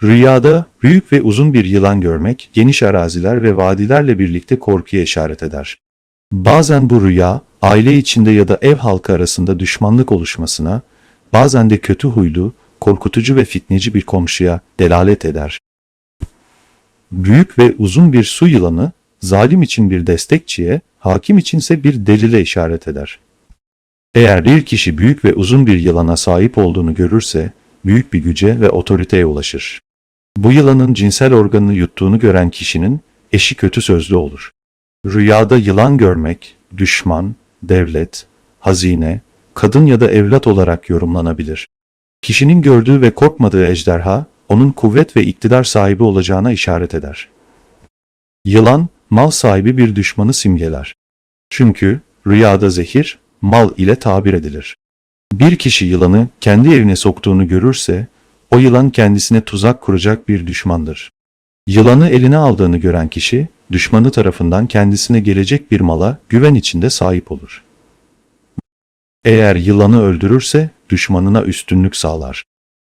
Rüyada büyük ve uzun bir yılan görmek, geniş araziler ve vadilerle birlikte korkuya işaret eder. Bazen bu rüya, aile içinde ya da ev halkı arasında düşmanlık oluşmasına, bazen de kötü huylu, korkutucu ve fitneci bir komşuya delalet eder. Büyük ve uzun bir su yılanı, zalim için bir destekçiye, hakim içinse bir delile işaret eder. Eğer bir kişi büyük ve uzun bir yılana sahip olduğunu görürse, büyük bir güce ve otoriteye ulaşır. Bu yılanın cinsel organını yuttuğunu gören kişinin eşi kötü sözlü olur. Rüyada yılan görmek, düşman, devlet, hazine, kadın ya da evlat olarak yorumlanabilir. Kişinin gördüğü ve korkmadığı ejderha, onun kuvvet ve iktidar sahibi olacağına işaret eder. Yılan, mal sahibi bir düşmanı simgeler. Çünkü rüyada zehir, mal ile tabir edilir. Bir kişi yılanı kendi evine soktuğunu görürse, o yılan kendisine tuzak kuracak bir düşmandır. Yılanı eline aldığını gören kişi, düşmanı tarafından kendisine gelecek bir mala güven içinde sahip olur. Eğer yılanı öldürürse, düşmanına üstünlük sağlar.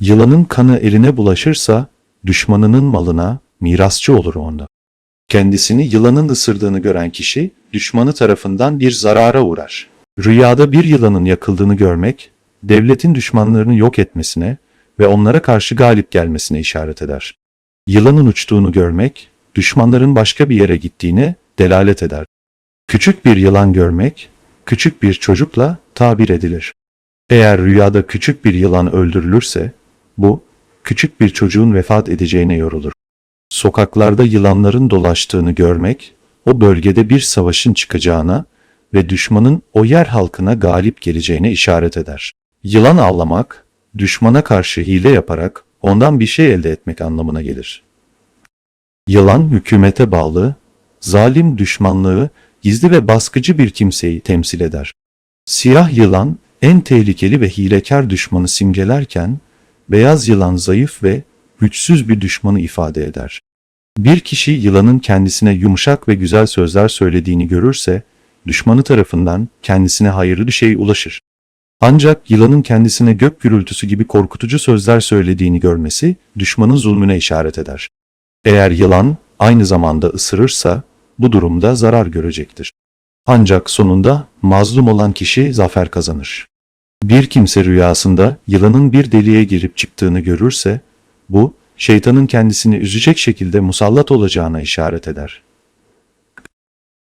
Yılanın kanı eline bulaşırsa, düşmanının malına mirasçı olur onda. Kendisini yılanın ısırdığını gören kişi, düşmanı tarafından bir zarara uğrar. Rüyada bir yılanın yakıldığını görmek, devletin düşmanlarını yok etmesine ve onlara karşı galip gelmesine işaret eder. Yılanın uçtuğunu görmek, düşmanların başka bir yere gittiğine delalet eder. Küçük bir yılan görmek, küçük bir çocukla tabir edilir. Eğer rüyada küçük bir yılan öldürülürse, bu, küçük bir çocuğun vefat edeceğine yorulur. Sokaklarda yılanların dolaştığını görmek, o bölgede bir savaşın çıkacağına ve düşmanın o yer halkına galip geleceğine işaret eder. Yılan avlamak, düşmana karşı hile yaparak ondan bir şey elde etmek anlamına gelir. Yılan hükümete bağlı, zalim düşmanlığı, gizli ve baskıcı bir kimseyi temsil eder. Siyah yılan en tehlikeli ve hilekar düşmanı simgelerken, beyaz yılan zayıf ve güçsüz bir düşmanı ifade eder. Bir kişi yılanın kendisine yumuşak ve güzel sözler söylediğini görürse, düşmanı tarafından kendisine hayırlı bir şey ulaşır. Ancak yılanın kendisine gök gürültüsü gibi korkutucu sözler söylediğini görmesi, düşmanın zulmüne işaret eder. Eğer yılan aynı zamanda ısırırsa, bu durumda zarar görecektir. Ancak sonunda mazlum olan kişi zafer kazanır. Bir kimse rüyasında yılanın bir deliğe girip çıktığını görürse, bu, şeytanın kendisini üzecek şekilde musallat olacağına işaret eder.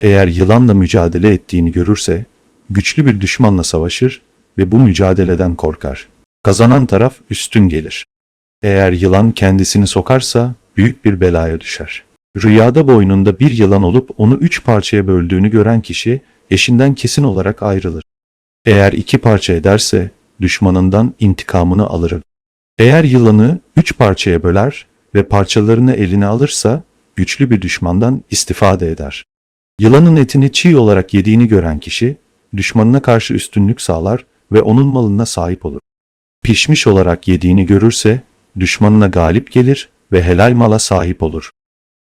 Eğer yılanla mücadele ettiğini görürse, güçlü bir düşmanla savaşır ve bu mücadeleden korkar. Kazanan taraf üstün gelir. Eğer yılan kendisini sokarsa, büyük bir belaya düşer. Rüyada boynunda bir yılan olup onu 3 parçaya böldüğünü gören kişi, eşinden kesin olarak ayrılır. Eğer 2 parça ederse, düşmanından intikamını alır. Eğer yılanı 3 parçaya böler ve parçalarını eline alırsa, güçlü bir düşmandan istifade eder. Yılanın etini çiğ olarak yediğini gören kişi, düşmanına karşı üstünlük sağlar ve onun malına sahip olur. Pişmiş olarak yediğini görürse, düşmanına galip gelir ve helal mala sahip olur.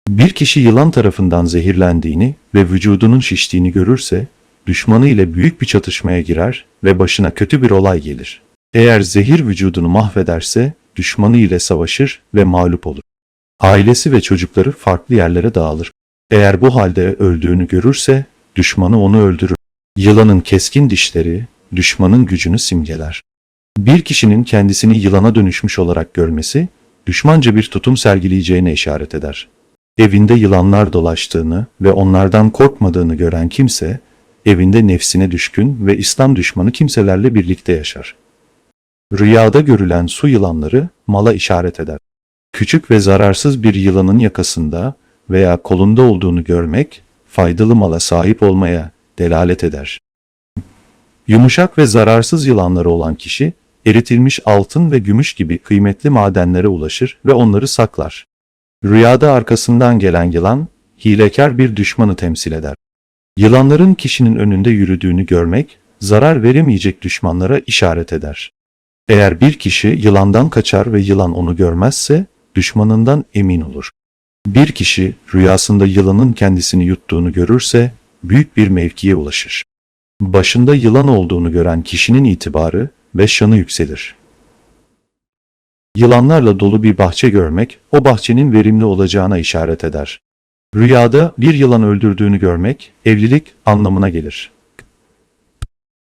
Bir kişi yılan tarafından zehirlendiğini ve vücudunun şiştiğini görürse, düşmanı ile büyük bir çatışmaya girer ve başına kötü bir olay gelir. Eğer zehir vücudunu mahvederse, düşmanı ile savaşır ve mağlup olur. Ailesi ve çocukları farklı yerlere dağılır. Eğer bu halde öldüğünü görürse, düşmanı onu öldürür. Yılanın keskin dişleri, düşmanın gücünü simgeler. Bir kişinin kendisini yılana dönüşmüş olarak görmesi, düşmanca bir tutum sergileyeceğine işaret eder. Evinde yılanlar dolaştığını ve onlardan korkmadığını gören kimse, evinde nefsine düşkün ve İslam düşmanı kimselerle birlikte yaşar. Rüyada görülen su yılanları mala işaret eder. Küçük ve zararsız bir yılanın yakasında veya kolunda olduğunu görmek, faydalı mala sahip olmaya delalet eder. Yumuşak ve zararsız yılanları olan kişi, eritilmiş altın ve gümüş gibi kıymetli madenlere ulaşır ve onları saklar. Rüyada arkasından gelen yılan, hilekar bir düşmanı temsil eder. Yılanların kişinin önünde yürüdüğünü görmek, zarar veremeyecek düşmanlara işaret eder. Eğer bir kişi yılandan kaçar ve yılan onu görmezse, düşmanından emin olur. Bir kişi rüyasında yılanın kendisini yuttuğunu görürse, büyük bir mevkiye ulaşır. Başında yılan olduğunu gören kişinin itibarı ve şanı yükselir. Yılanlarla dolu bir bahçe görmek, o bahçenin verimli olacağına işaret eder. Rüyada bir yılan öldürdüğünü görmek, evlilik anlamına gelir.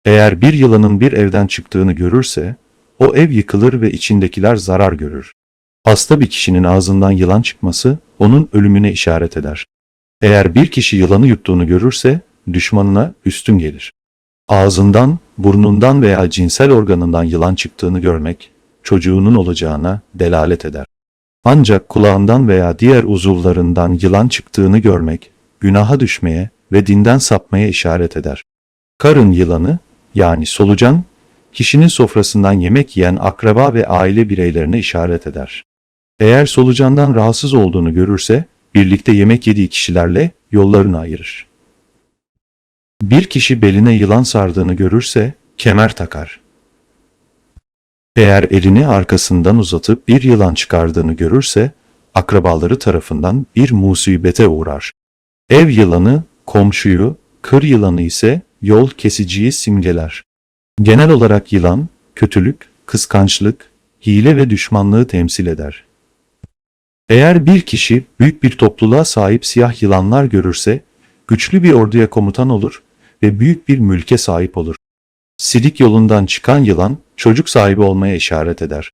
Eğer bir yılanın bir evden çıktığını görürse, o ev yıkılır ve içindekiler zarar görür. Hasta bir kişinin ağzından yılan çıkması, onun ölümüne işaret eder. Eğer bir kişi yılanı yuttuğunu görürse, düşmanına üstün gelir. Ağzından, burnundan veya cinsel organından yılan çıktığını görmek, çocuğunun olacağına delalet eder. Ancak kulağından veya diğer uzuvlarından yılan çıktığını görmek, günaha düşmeye ve dinden sapmaya işaret eder. Karın yılanı, yani solucan, kişinin sofrasından yemek yiyen akraba ve aile bireylerine işaret eder. Eğer solucandan rahatsız olduğunu görürse, birlikte yemek yediği kişilerle yollarını ayırır. Bir kişi beline yılan sardığını görürse, kemer takar. Eğer elini arkasından uzatıp bir yılan çıkardığını görürse, akrabaları tarafından bir musibete uğrar. Ev yılanı, komşuyu, kır yılanı ise yol kesiciyi simgeler. Genel olarak yılan, kötülük, kıskançlık, hile ve düşmanlığı temsil eder. Eğer bir kişi büyük bir topluluğa sahip siyah yılanlar görürse, güçlü bir orduya komutan olur ve büyük bir mülke sahip olur. Sidik yolundan çıkan yılan, çocuk sahibi olmaya işaret eder.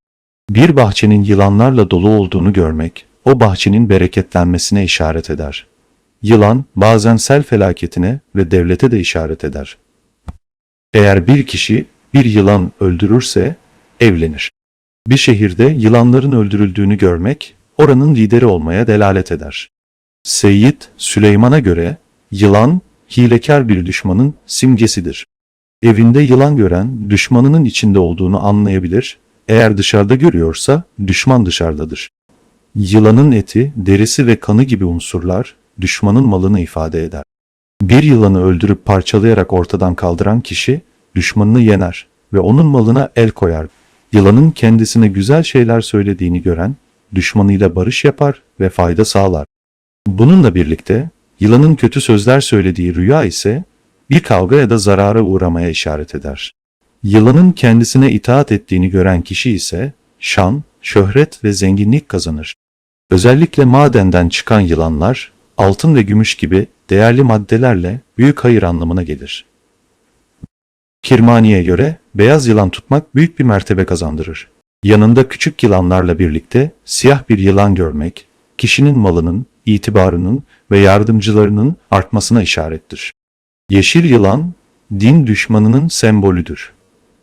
Bir bahçenin yılanlarla dolu olduğunu görmek, o bahçenin bereketlenmesine işaret eder. Yılan, bazen sel felaketine ve devlete de işaret eder. Eğer bir kişi bir yılan öldürürse, evlenir. Bir şehirde yılanların öldürüldüğünü görmek, oranın lideri olmaya delalet eder. Seyyid Süleyman'a göre, yılan, hilekar bir düşmanın simgesidir. Evinde yılan gören, düşmanının içinde olduğunu anlayabilir, eğer dışarıda görüyorsa, düşman dışarıdadır. Yılanın eti, derisi ve kanı gibi unsurlar, düşmanın malını ifade eder. Bir yılanı öldürüp parçalayarak ortadan kaldıran kişi, düşmanını yener ve onun malına el koyar. Yılanın kendisine güzel şeyler söylediğini gören, düşmanıyla barış yapar ve fayda sağlar. Bununla birlikte, yılanın kötü sözler söylediği rüya ise, bir kavga ya da zarara uğramaya işaret eder. Yılanın kendisine itaat ettiğini gören kişi ise, şan, şöhret ve zenginlik kazanır. Özellikle madenden çıkan yılanlar, altın ve gümüş gibi değerli maddelerle büyük hayır anlamına gelir. Kirmani'ye göre beyaz yılan tutmak büyük bir mertebe kazandırır. Yanında küçük yılanlarla birlikte siyah bir yılan görmek, kişinin malının, itibarının ve yardımcılarının artmasına işarettir. Yeşil yılan, din düşmanının sembolüdür.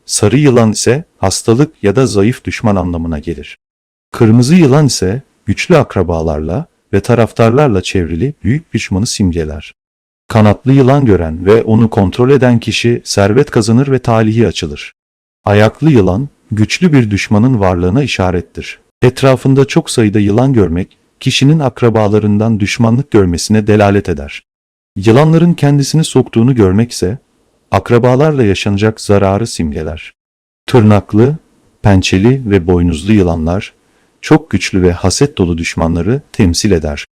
Sarı yılan ise hastalık ya da zayıf düşman anlamına gelir. Kırmızı yılan ise güçlü akrabalarla ve taraftarlarla çevrili büyük bir düşmanı simgeler. Kanatlı yılan gören ve onu kontrol eden kişi servet kazanır ve talihi açılır. Ayaklı yılan, güçlü bir düşmanın varlığına işarettir. Etrafında çok sayıda yılan görmek, kişinin akrabalarından düşmanlık görmesine delalet eder. Yılanların kendisini soktuğunu görmek ise, akrabalarla yaşanacak zararı simgeler. Tırnaklı, pençeli ve boynuzlu yılanlar, çok güçlü ve haset dolu düşmanları temsil eder.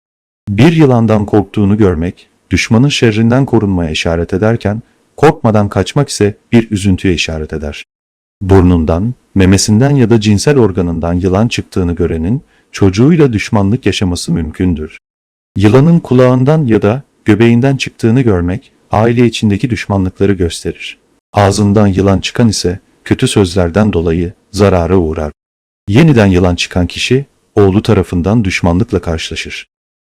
Bir yılandan korktuğunu görmek, düşmanın şerrinden korunmaya işaret ederken, korkmadan kaçmak ise bir üzüntüye işaret eder. Burnundan, memesinden ya da cinsel organından yılan çıktığını görenin, çocuğuyla düşmanlık yaşaması mümkündür. Yılanın kulağından ya da göbeğinden çıktığını görmek, aile içindeki düşmanlıkları gösterir. Ağzından yılan çıkan ise, kötü sözlerden dolayı zarara uğrar. Yeniden yılan çıkan kişi, oğlu tarafından düşmanlıkla karşılaşır.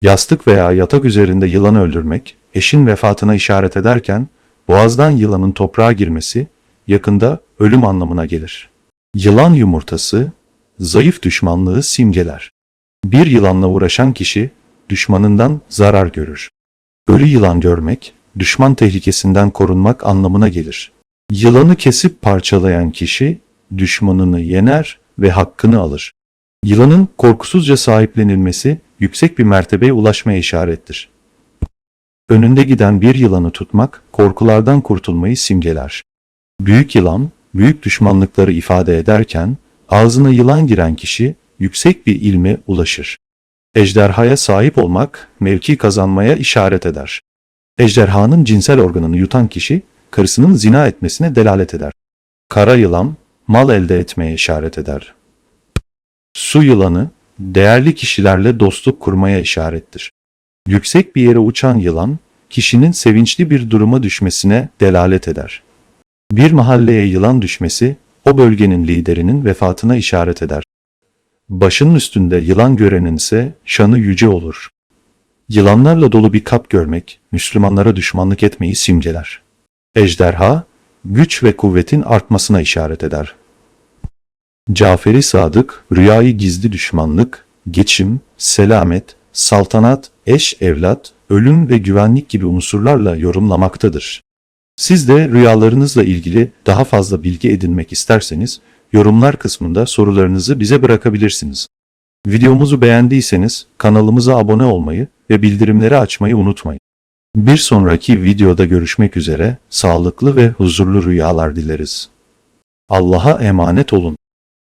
Yastık veya yatak üzerinde yılanı öldürmek, eşin vefatına işaret ederken, boğazdan yılanın toprağa girmesi, yakında ölüm anlamına gelir. Yılan yumurtası, zayıf düşmanlığı simgeler. Bir yılanla uğraşan kişi, düşmanından zarar görür. Ölü yılan görmek, düşman tehlikesinden korunmak anlamına gelir. Yılanı kesip parçalayan kişi, düşmanını yener ve hakkını alır. Yılanın korkusuzca sahiplenilmesi, yüksek bir mertebeye ulaşmaya işarettir. Önünde giden bir yılanı tutmak, korkulardan kurtulmayı simgeler. Büyük yılan, büyük düşmanlıkları ifade ederken, ağzına yılan giren kişi, yüksek bir ilme ulaşır. Ejderhaya sahip olmak, mevki kazanmaya işaret eder. Ejderhanın cinsel organını yutan kişi, karısının zina etmesine delalet eder. Kara yılan, mal elde etmeye işaret eder. Su yılanı, değerli kişilerle dostluk kurmaya işarettir. Yüksek bir yere uçan yılan, kişinin sevinçli bir duruma düşmesine delalet eder. Bir mahalleye yılan düşmesi, o bölgenin liderinin vefatına işaret eder. Başının üstünde yılan görenin ise şanı yüce olur. Yılanlarla dolu bir kap görmek, Müslümanlara düşmanlık etmeyi simgeler. Ejderha, güç ve kuvvetin artmasına işaret eder. Cafer-i Sadık, rüyayı gizli düşmanlık, geçim, selamet, saltanat, eş, evlat, ölüm ve güvenlik gibi unsurlarla yorumlamaktadır. Siz de rüyalarınızla ilgili daha fazla bilgi edinmek isterseniz, yorumlar kısmında sorularınızı bize bırakabilirsiniz. Videomuzu beğendiyseniz kanalımıza abone olmayı ve bildirimleri açmayı unutmayın. Bir sonraki videoda görüşmek üzere, sağlıklı ve huzurlu rüyalar dileriz. Allah'a emanet olun.